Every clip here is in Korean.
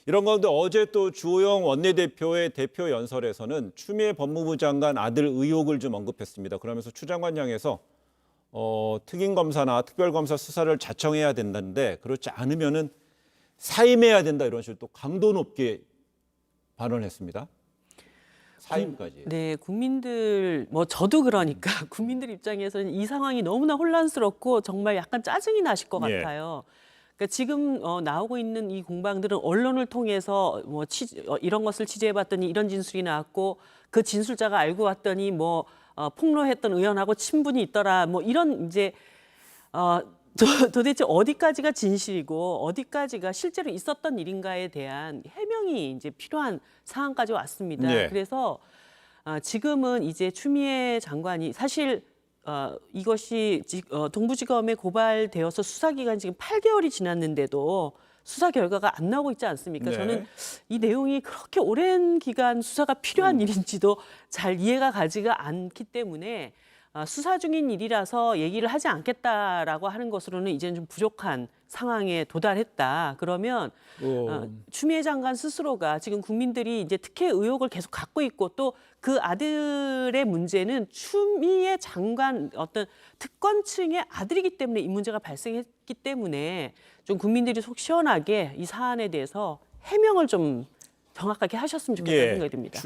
이런 가운데 어제 또 주호영 원내대표의 대표 연설에서는 추미애 법무부 장관 아들 의혹을 좀 언급했습니다. 그러면서 추 장관 향해서 특임검사나 특별검사 수사를 자청해야 된다는데 그렇지 않으면은 사임해야 된다 이런 식으로 또 강도 높게 발언했습니다. 사임까지. 네, 국민들 저도 그러니까 국민들 입장에서는 이 상황이 너무나 혼란스럽고 정말 약간 짜증이 나실 것 예. 같아요. 그러니까 지금 나오고 있는 이 공방들은 언론을 통해서 이런 것을 취재해봤더니 이런 진술이 나왔고 그 진술자가 알고 왔더니 폭로했던 의원하고 친분이 있더라. 이런 이제 도대체 어디까지가 진실이고 어디까지가 실제로 있었던 일인가에 대한 해명이 이제 필요한 상황까지 왔습니다. 네. 그래서 지금은 이제 추미애 장관이 사실 이것이 동부지검에 고발되어서 수사 기간 지금 8개월이 지났는데도 수사 결과가 안 나오고 있지 않습니까? 네. 저는 이 내용이 그렇게 오랜 기간 수사가 필요한 일인지도 잘 이해가 가지가 않기 때문에 수사 중인 일이라서 얘기를 하지 않겠다라고 하는 것으로는 이제는 좀 부족한 상황에 도달했다. 그러면 추미애 장관 스스로가 지금 국민들이 이제 특혜 의혹을 계속 갖고 있고 또 그 아들의 문제는 추미애 장관 어떤 특권층의 아들이기 때문에 이 문제가 발생했기 때문에 좀 국민들이 속 시원하게 이 사안에 대해서 해명을 좀 정확하게 하셨으면 좋겠다는 생각이 듭니다.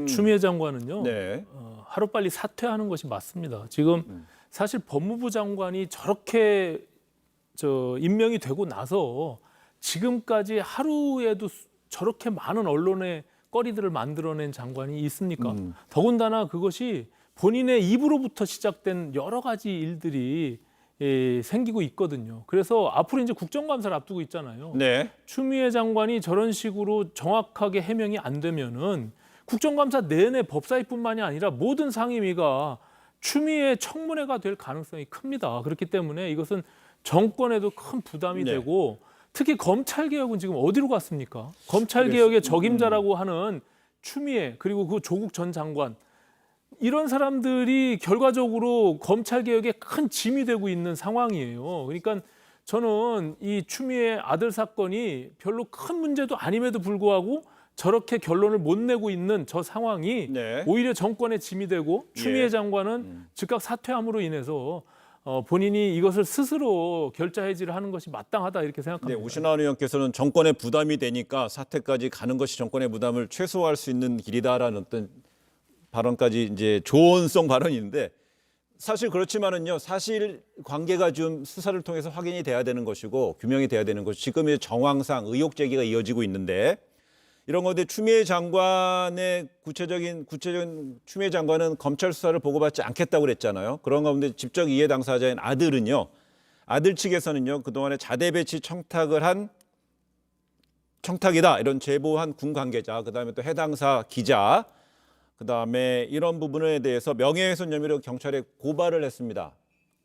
추미애 장관은요. 네. 하루빨리 사퇴하는 것이 맞습니다. 지금 사실 법무부 장관이 저렇게 임명이 되고 나서 지금까지 하루에도 저렇게 많은 언론의 거리들을 만들어낸 장관이 있습니까? 더군다나 그것이 본인의 입으로부터 시작된 여러 가지 일들이 생기고 있거든요. 그래서 앞으로 이제 국정감사를 앞두고 있잖아요. 네. 추미애 장관이 저런 식으로 정확하게 해명이 안 되면은 국정감사 내내 법사위뿐만이 아니라 모든 상임위가 추미애 청문회가 될 가능성이 큽니다. 그렇기 때문에 이것은 정권에도 큰 부담이 네. 되고 특히 검찰개혁은 지금 어디로 갔습니까? 검찰개혁의 적임자라고 하는 추미애 그리고 그 조국 전 장관 이런 사람들이 결과적으로 검찰개혁에 큰 짐이 되고 있는 상황이에요. 그러니까 저는 이 추미애 아들 사건이 별로 큰 문제도 아님에도 불구하고 저렇게 결론을 못 내고 있는 저 상황이 네. 오히려 정권의 짐이 되고 추미애 장관은 즉각 사퇴함으로 인해서 본인이 이것을 스스로 결자해지를 하는 것이 마땅하다 이렇게 네, 생각합니다. 오신환 의원께서는 정권의 부담이 되니까 사퇴까지 가는 것이 정권의 부담을 최소화할 수 있는 길이다라는 어떤 발언까지 이제 조언성 발언인데 사실 그렇지만은요. 사실 관계가 좀 수사를 통해서 확인이 돼야 되는 것이고 규명이 돼야 되는 것이 지금의 정황상 의혹 제기가 이어지고 있는데 이런 건데 추미애 장관의 구체적인 추미애 장관은 검찰 수사를 보고받지 않겠다고 그랬잖아요. 그런 가운데 직접 이해 당사자인 아들은요. 아들 측에서는요. 그동안에 자대 배치 청탁이다 이런 제보한 군 관계자 그다음에 또 해당사 기자 그다음에 이런 부분에 대해서 명예훼손 혐의로 경찰에 고발을 했습니다.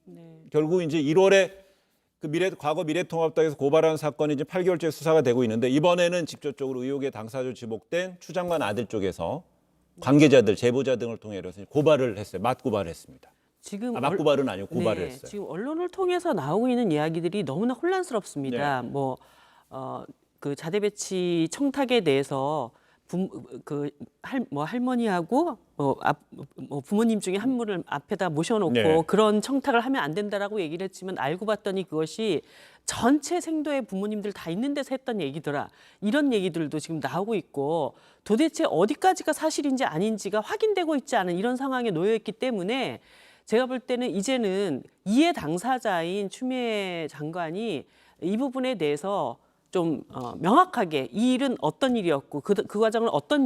네. 결국 이제 1월에 과거 미래통합당에서 고발한 사건이 이제 8개월째 수사가 되고 있는데 이번에는 직접적으로 의혹의 당사자로 지목된 추 장관 아들 쪽에서 관계자들, 제보자 등을 통해 고발을 했어요. 맞고발을 했습니다. 지금 맞고발은 아니고 고발을 네, 했어요. 지금 언론을 통해서 나오고 있는 이야기들이 너무나 혼란스럽습니다. 네. 그 자대 배치 청탁에 대해서 할머니하고 부모님 중에 한 분을 앞에다 모셔놓고 네. 그런 청탁을 하면 안 된다라고 얘기를 했지만 알고 봤더니 그것이 전체 생도의 부모님들 다 있는 데서 했던 얘기더라. 이런 얘기들도 지금 나오고 있고 도대체 어디까지가 사실인지 아닌지가 확인되고 있지 않은 이런 상황에 놓여 있기 때문에 제가 볼 때는 이제는 이해 당사자인 추미애 장관이 이 부분에 대해서 좀 명확하게 이 일은 어떤 일이었고 그 과정은 어떤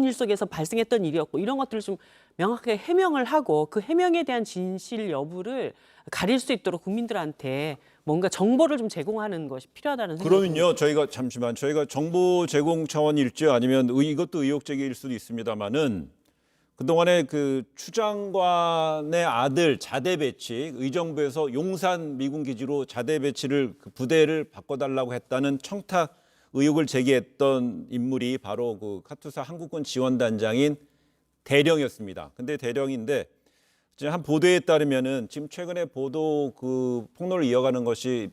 일 속에서 발생했던 일이었고 이런 것들을 좀 명확하게 해명을 하고 그 해명에 대한 진실 여부를 가릴 수 있도록 국민들한테 뭔가 정보를 좀 제공하는 것이 필요하다는 생각이 듭니다. 그러면요, 저희가 정보 제공 차원일지 아니면 이것도 의혹 제기일 수도 있습니다만은 그동안에 그 추 장관의 아들 자대 배치 의정부에서 용산 미군 기지로 자대 배치를 그 부대를 바꿔달라고 했다는 청탁 의혹을 제기했던 인물이 바로 그 카투사 한국군 지원단장인 대령이었습니다. 근데 대령인데 한 보도에 따르면은 지금 최근에 보도 그 폭로를 이어가는 것이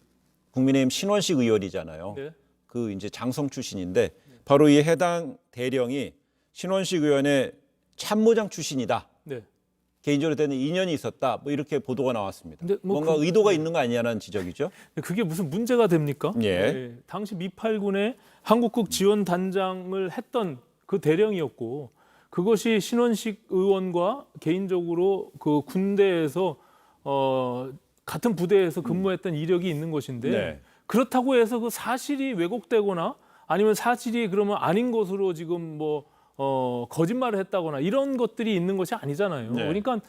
국민의힘 신원식 의원이잖아요. 네. 그 이제 장성 출신인데 바로 이 해당 대령이 신원식 의원의 참모장 출신이다. 네. 개인적으로 때는 인연이 있었다. 뭐 이렇게 보도가 나왔습니다. 근데 뭐 뭔가 의도가 있는 거 아니냐는 지적이죠. 그게 무슨 문제가 됩니까? 예. 네, 당시 미8군의 한국국 지원 단장을 했던 그 대령이었고 그것이 신원식 의원과 개인적으로 그 군대에서 같은 부대에서 근무했던 이력이 있는 것인데 네. 그렇다고 해서 그 사실이 왜곡되거나 아니면 사실이 그러면 아닌 것으로 지금 뭐 거짓말을 했다거나 이런 것들이 있는 것이 아니잖아요. 네. 그러니까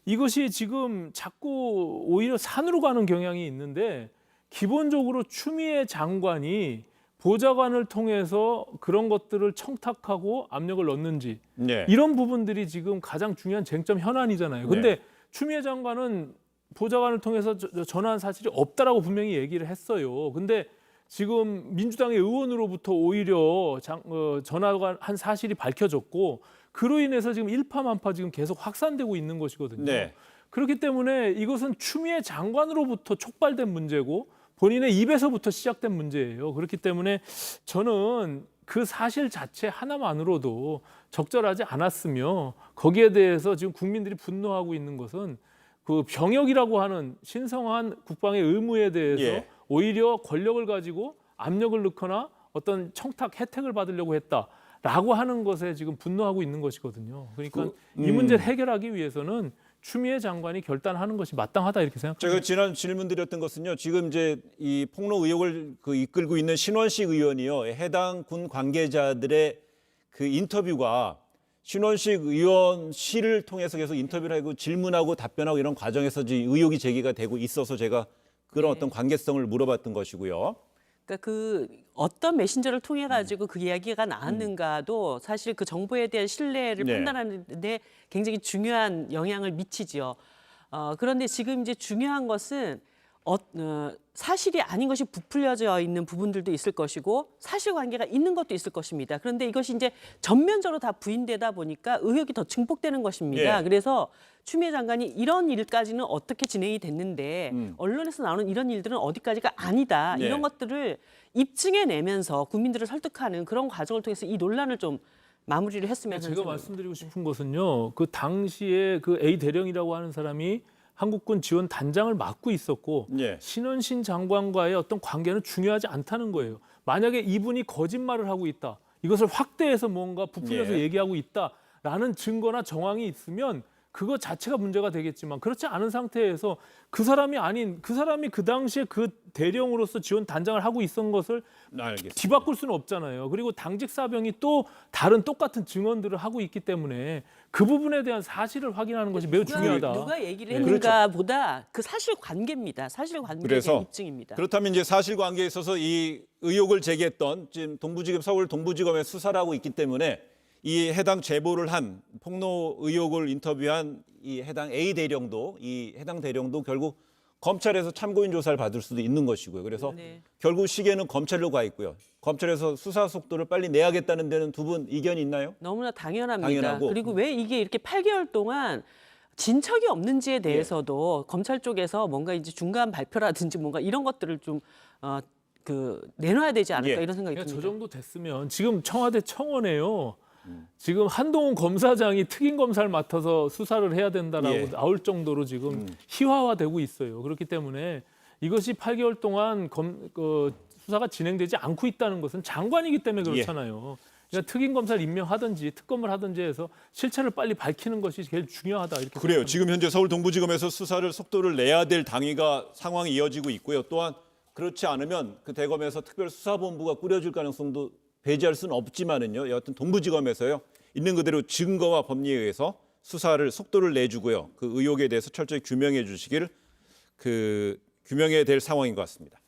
이것이 지금 자꾸 오히려 산으로 가는 경향이 있는데 기본적으로 추미애 장관이 보좌관을 통해서 그런 것들을 청탁하고 압력을 넣는지 네. 이런 부분들이 지금 가장 중요한 쟁점 현안이잖아요. 근데 네. 추미애 장관은 보좌관을 통해서 전화한 사실이 없다라고 분명히 얘기를 했어요. 근데 지금 민주당의 의원으로부터 오히려 전화가 한 사실이 밝혀졌고 그로 인해서 지금 일파만파 지금 계속 확산되고 있는 것이거든요. 네. 그렇기 때문에 이것은 추미애 장관으로부터 촉발된 문제고 본인의 입에서부터 시작된 문제예요. 그렇기 때문에 저는 그 사실 자체 하나만으로도 적절하지 않았으며 거기에 대해서 지금 국민들이 분노하고 있는 것은 그 병역이라고 하는 신성한 국방의 의무에 대해서 예. 오히려 권력을 가지고 압력을 넣거나 어떤 청탁 혜택을 받으려고 했다라고 하는 것에 지금 분노하고 있는 것이거든요. 그러니까 이 문제를 해결하기 위해서는 추미애 장관이 결단하는 것이 마땅하다 이렇게 생각합니다. 제가 지난 질문 드렸던 것은요. 지금 이제 이 폭로 의혹을 이끌고 있는 신원식 의원이요. 해당 군 관계자들의 그 인터뷰가 신원식 의원실을 통해서 계속 인터뷰를 하고 질문하고 답변하고 이런 과정에서 지금 의혹이 제기가 되고 있어서 제가 그런 어떤 관계성을 물어봤던 것이고요. 그러니까 그 어떤 메신저를 통해 가지고 그 이야기가 나왔는가도 사실 그 정보에 대한 신뢰를 네. 판단하는 데 굉장히 중요한 영향을 미치지요. 그런데 지금 이제 중요한 것은 사실이 아닌 것이 부풀려져 있는 부분들도 있을 것이고 사실관계가 있는 것도 있을 것입니다. 그런데 이것이 이제 전면적으로 다 부인되다 보니까 의혹이 더 증폭되는 것입니다. 예. 그래서 추미애 장관이 이런 일까지는 어떻게 진행이 됐는데 언론에서 나오는 이런 일들은 어디까지가 아니다. 예. 이런 것들을 입증해내면서 국민들을 설득하는 그런 과정을 통해서 이 논란을 좀 마무리를 했으면 하는 제가 생각입니다. 말씀드리고 싶은 것은요. 그 당시에 그 A 대령이라고 하는 사람이 한국군 지원 단장을 맡고 있었고 예. 신원신 장관과의 어떤 관계는 중요하지 않다는 거예요. 만약에 이분이 거짓말을 하고 있다. 이것을 확대해서 뭔가 부풀려서 예. 얘기하고 있다라는 증거나 정황이 있으면 그거 자체가 문제가 되겠지만 그렇지 않은 상태에서 그 사람이 아닌 그 사람이 그 당시에 그 대령으로서 지원 단장을 하고 있었던 것을 알겠습니다. 뒤바꿀 수는 없잖아요. 그리고 당직 사병이 또 다른 똑같은 증언들을 하고 있기 때문에 그 부분에 대한 사실을 확인하는 것이 매우 중요하다. 누가 얘기를 네. 했는가보다 그 사실관계입니다. 사실관계에 그래서 대한 입증입니다. 그렇다면 이제 사실관계에 있어서 이 의혹을 제기했던 지금 동부지검 서울 동부지검에 수사를 하고 있기 때문에 이 해당 제보를 한 폭로 의혹을 인터뷰한 이 해당 A 대령도 이 해당 대령도 결국 검찰에서 참고인 조사를 받을 수도 있는 것이고요. 그래서 네. 결국 시계는 검찰로 가 있고요. 검찰에서 수사 속도를 빨리 내야겠다는 데는 두 분 이견이 있나요? 너무나 당연합니다. 당연하고. 그리고 왜 이게 이렇게 8개월 동안 진척이 없는지에 대해서도 검찰 쪽에서 뭔가 이제 중간 발표라든지 뭔가 이런 것들을 좀 내놔야 되지 않을까 예. 이런 생각이 그러니까 저 듭니다. 정도 됐으면 지금 청와대 청원에요. 지금 한동훈 검사장이 특임 검사를 맡아서 수사를 해야 된다라고 예. 나올 정도로 지금 희화화되고 있어요. 그렇기 때문에 이것이 8개월 동안 수사가 진행되지 않고 있다는 것은 장관이기 때문에 그렇잖아요. 그러니까 특임 검사를 임명하든지 특검을 하든지 해서 실체를 빨리 밝히는 것이 제일 중요하다 이렇게 그래요. 생각합니다. 지금 현재 서울 동부지검에서 수사를 속도를 내야 될 당위가 상황이 이어지고 있고요. 또한 그렇지 않으면 그 대검에서 특별수사본부가 꾸려질 가능성도 배제할 수는 없지만은요. 여하튼 동부지검에서요. 있는 그대로 증거와 법리에 의해서 수사를 속도를 내주고요. 그 의혹에 대해서 철저히 규명해 주시기를 규명해야 될 상황인 것 같습니다.